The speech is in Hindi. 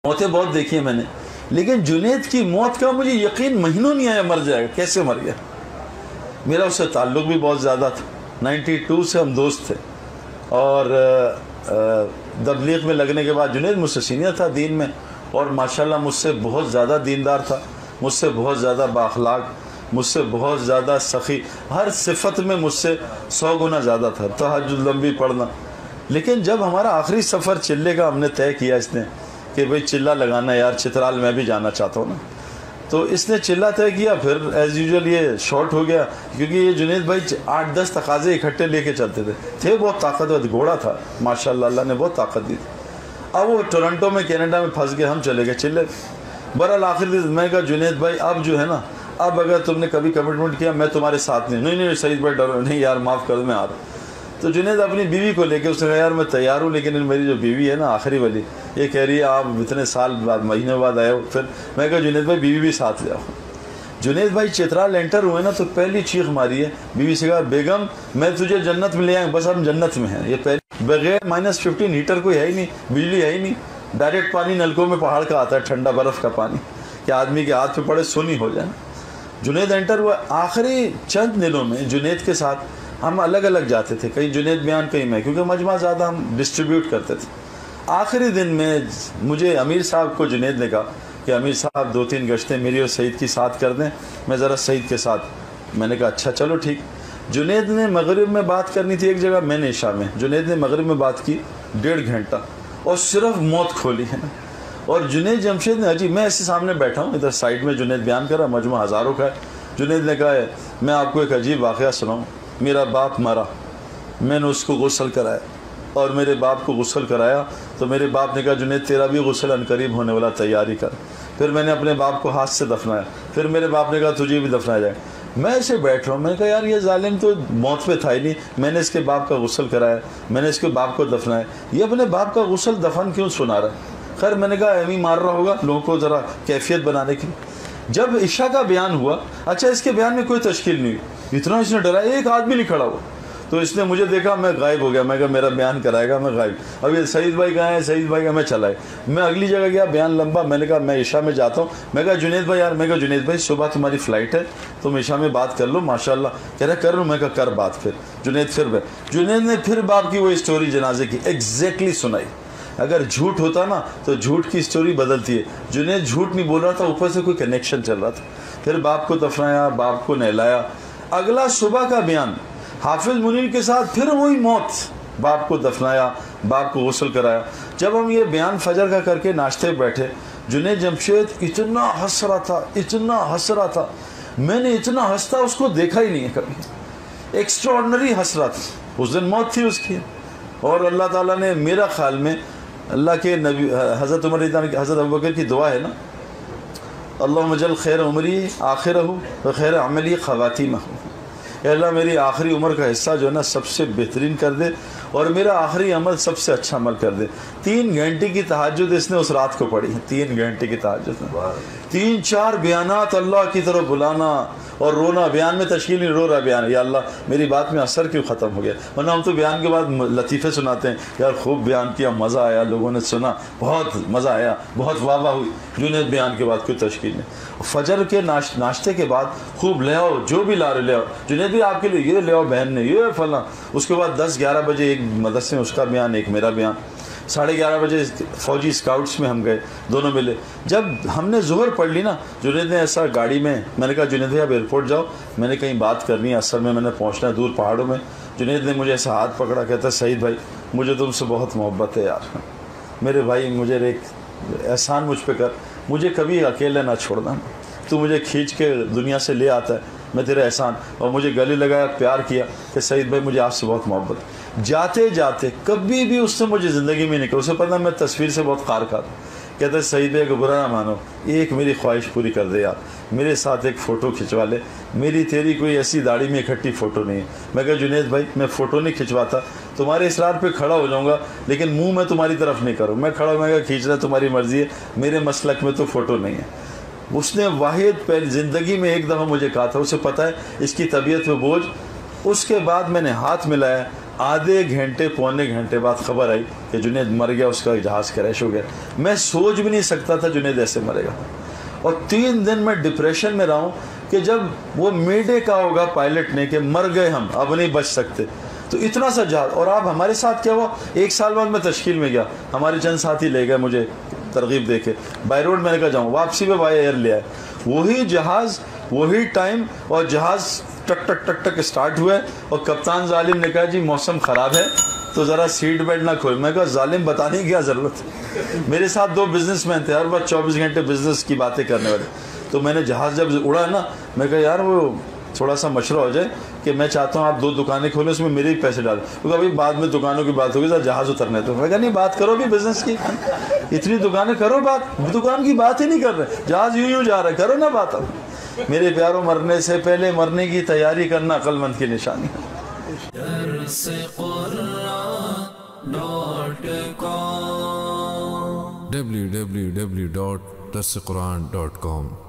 मौतें बहुत देखी है मैंने, लेकिन जुनेद की मौत का मुझे यकीन महीनों नहीं आया मर जाएगा, कैसे मर गया। मेरा उससे ताल्लुक़ भी बहुत ज़्यादा था, 92 से हम दोस्त थे, और तबलीग में लगने के बाद जुनेद मुझसे सीनियर था दीन में, और माशाल्लाह मुझसे बहुत ज़्यादा दीनदार था, मुझसे बहुत ज़्यादा बाअखलाक, मुझसे बहुत ज़्यादा सखी, हर सिफत में मुझसे 100 गुना ज़्यादा था, तहज्जुद लंबी पढ़ना। लेकिन जब हमारा आखिरी सफ़र चिल्ले का हमने तय किया इसने कि भाई चिल्ला लगाना यार, चित्राल मैं भी जाना चाहता हूँ ना, तो इसने चिल्ला तय किया। फिर एज़ यूजुअल ये शॉर्ट हो गया, क्योंकि ये जुनेद भाई 8-10 तकाज़े इकट्ठे लेके चलते थे बहुत ताकतवर घोड़ा था माशाल्लाह, अल्लाह ने बहुत ताकत दी थी। अब वो टोरंटो में कनाडा में फंस गए, हम चले गए चिल्ले। बहरहाल आखिर मैं कहा जुनेद भाई अब जो है ना, अब अगर तुमने कभी कमिटमेंट किया मैं तुम्हारे साथ नहीं सईद भाई डरो नहीं यार, माफ़ कर दो मैं आ रहा। तो जुनेद अपनी बीवी को लेके उसने कहा यार मैं तैयार हूँ, लेकिन मेरी जो बीवी है ना आखिरी वाली, ये कह रही है आप इतने साल बाद महीने बाद आए हो। फिर मैं कहा जुनेद भाई बीवी भी साथ ले आओ। जुनेद भाई चित्राल एंटर हुए ना तो पहली चीख मारी है, बीवी से कहा बेगम मैं तुझे जन्नत में ले आए, बस हम जन्नत में हैं। ये पहले बगैर -15 हीटर कोई है ही नहीं, बिजली है ही नहीं, डायरेक्ट पानी नलकों में पहाड़ का आता है, ठंडा बर्फ़ का पानी, कि आदमी के हाथ पे पड़े सुनी हो जाए। जुनेद एंटर हुआ। आखिरी चंद दिनों में जुनेद के साथ हम अलग अलग जाते थे, कहीं जुनेद बयान कहीं मैं, क्योंकि मजमा ज़्यादा हम डिस्ट्रीब्यूट करते थे। आखिरी दिन में मुझे अमीर साहब को जुनेद ने कहा कि अमीर साहब 2-3 गश्तें मेरी और सईद की साथ कर दें, मैं ज़रा सईद के साथ। मैंने कहा अच्छा चलो ठीक। जुनेद ने मगरिब में बात करनी थी एक जगह, मैंने इशा में। जुनेद ने मगरिब में बात की 1.5 घंटा और सिर्फ मौत खोली है ना। और जुनेद जमशेद ने, अजी मैं ऐसे सामने बैठा हूँ, इधर साइड में जुनेद बयान कर रहा, मजमा हज़ारों का है। जुनेद ने कहा है मैं आपको एक अजीब वाक़या सुनाऊँ, मेरा बाप मरा, मैंने उसको गुस्ल कराया, और मेरे बाप को गुस्ल कराया तो मेरे बाप ने कहा जुनेद तेरा भी गुस्ल अनकरीब होने वाला, तैयारी कर। फिर मैंने अपने बाप को हाथ से दफनाया, फिर मेरे बाप ने कहा तुझे भी दफनाया जाए। मैं ऐसे बैठ रहा हूँ, मैंने कहा यार ये जालिम तो मौत पे था ही नहीं, मैंने इसके बाप का गुस्ल कराया, मैंने इसके बाप को दफनाया, ये अपने बाप का गुस्ल दफन क्यों सुना रहा है। खैर मैंने कहा एमी मार रहा होगा लोगों को ज़रा कैफियत बनाने की। जब इशा का बयान हुआ, अच्छा इसके बयान में कोई तश्कील नहीं हुई, इतना इसने डरा, एक आदमी नहीं खड़ा हुआ। तो इसने मुझे देखा, मैं गायब हो गया। मैं कहा मेरा बयान कराएगा, मैं गायब। अब ये सईद भाई कहाँ है, सईद भाई का मैं चला है। मैं अगली जगह गया, बयान लंबा। मैंने कहा मैं इशा में जाता हूँ। मैं कहा जुनेद भाई यार, मैं कहा जुनेद भाई सुबह तुम्हारी फ़्लाइट है, तुम इशा में बात कर लो माशाल्लाह। कह रहा कर लूँ। मैं कहा कर बात। फिर जुनेद ने फिर बाप की वो स्टोरी जनाजे की एग्जैक्टली सुनाई। अगर झूठ होता ना तो झूठ की स्टोरी बदलती है। जुनेद झूठ नहीं बोल रहा था, ऊपर से कोई कनेक्शन चल रहा था। फिर बाप को दफनाया, बाप को नहलाया। अगला सुबह का बयान हाफिज मुनीर के साथ फिर वही मौत, बाप को दफनाया, बाप को गुस्ल कराया। जब हम ये बयान फजर का करके नाश्ते बैठे, जुनेद जमशेद इतना हंस रहा था, इतना हंस रहा था, मैंने इतना हंसता उसको देखा ही नहीं है कभी। एक्स्ट्राऑर्डिनरी हंस रहा था। उस दिन मौत थी उसकी, और अल्लाह ताला ने मेरा ख्याल में, अल्लाह के नबी हज़रत उमर हज़रत अबू बकर की दुआ है ना, अल्लाहुम्मा जल खैर उमरी आखिरहु व खैर अमली ख़वातीमहु, अल्लाह मेरी आखिरी उम्र का हिस्सा जो है ना सबसे बेहतरीन कर दे, और मेरा आखिरी अमल सबसे अच्छा अमल कर दे। 3 घंटे की तहज्जुद इसने उस रात को पढ़ी है, 3 घंटे की तहज्जुद में 3-4 बयानात अल्लाह की तरफ बुलाना और रोना। बयान में तश्कील नहीं, रो रहा बयान, या अल्लाह मेरी बात में असर क्यों ख़त्म हो गया। वरना हम तो बयान के बाद लतीफ़े सुनाते हैं, यार खूब बयान किया, मज़ा आया, लोगों ने सुना, बहुत मज़ा आया, बहुत वाह वाह हुई। जुनेद बयान के बाद कोई तश्कील नहीं। फजर के नाश्ते के बाद खूब ले आओ, जो भी ला रहे ले आओ, जुनेद भी आपके लिए ये ले आओ, बहन ने ये फला। उसके बाद 10-11 बजे एक मदरसे में उसका बयान, एक मेरा बयान। 11:30 बजे फ़ौजी स्काउट्स में हम गए, दोनों मिले। जब हमने ज़ोहर पढ़ ली ना, जुनेद ने ऐसा गाड़ी में, मैंने कहा जुनेद भाई आप एयरपोर्ट जाओ, मैंने कहीं बात करनी है, असल में मैंने पहुंचना है दूर पहाड़ों में। जुनेद ने मुझे ऐसा हाथ पकड़ा, कहता सईद भाई मुझे तुमसे बहुत मोहब्बत है यार, मेरे भाई मुझे एक एहसान मुझ पर कर, मुझे कभी अकेले ना छोड़ना, तू मुझे खींच के दुनिया से ले आता है, मैं तेरा एहसान। और मुझे गले लगाया, प्यार किया कि सईद भाई मुझे आपसे बहुत मोहब्बत। जाते जाते कभी भी उससे मुझे ज़िंदगी में नहीं कहा, उसे पता मैं तस्वीर से बहुत कार था। कहते सईद भाई को बुरा ना मानो, एक मेरी ख्वाहिश पूरी कर दे यार, मेरे साथ एक फ़ोटो खिंचवा ले, मेरी तेरी कोई ऐसी दाढ़ी में इकट्ठी फ़ोटो नहीं है। मैं कहा जुनेद भाई मैं फ़ोटो नहीं खिंचवाता, तुम्हारे इसरार पे खड़ा हो जाऊँगा, लेकिन मुंह मैं तुम्हारी तरफ नहीं करूँ, मैं खड़ा, मैं खींच रहा तुम्हारी मर्ज़ी है, मेरे मसलक में तो फ़ोटो नहीं है। उसने वाहिद पहले ज़िंदगी में एक दफ़ा मुझे कहा था, उसे पता है इसकी तबीयत में बोझ। उसके बाद मैंने हाथ मिलाया, आधे घंटे पौने घंटे बाद खबर आई कि जुनेद मर गया, उसका जहाज़ क्रैश हो गया। मैं सोच भी नहीं सकता था जुनेद ऐसे मरेगा। और 3 दिन मैं डिप्रेशन में रहा हूँ कि जब वो मेडे का होगा पायलट ने कि मर गए हम, अब नहीं बच सकते। तो इतना सा जहाज। और आप हमारे साथ क्या हुआ, 1 साल बाद मैं तश्कील में गया, हमारे चंद साथी ले गए मुझे तरगीब दे के, बाई रोड मैंने कहा जाऊँ, वापसी में बाई एयर ले आए, वही जहाज़ वही टाइम, और जहाज़ टक टक टक टक स्टार्ट हुआ। और कप्तान जालिम ने कहा जी मौसम ख़राब है तो ज़रा सीट बेल्ट ना खोल। मैं कहा जालिम बताने की क्या ज़रूरत, मेरे साथ 2 बिजनेसमैन थे, हर बार 24 घंटे बिजनेस की बातें करने वाले। तो मैंने जहाज़ जब उड़ा ना, मैं कहा यार वो थोड़ा सा मशवरा हो जाए कि मैं चाहता हूँ आप 2 दुकानें खोलें, उसमें मेरे ही पैसे डालें। तो अभी बाद में दुकानों की बात होगी, सर जहाज़ उतरने। तो मैं कहा नहीं, बात करो भी बिजनेस की, इतनी दुकानें करो, बात दुकान की बात ही नहीं कर रहे, जहाज़ यूं जा रहा है, करो ना बात। अब मेरे प्यारों, मरने से पहले मरने की तैयारी करना अक्लमंद की निशानी है। www.darsequran.com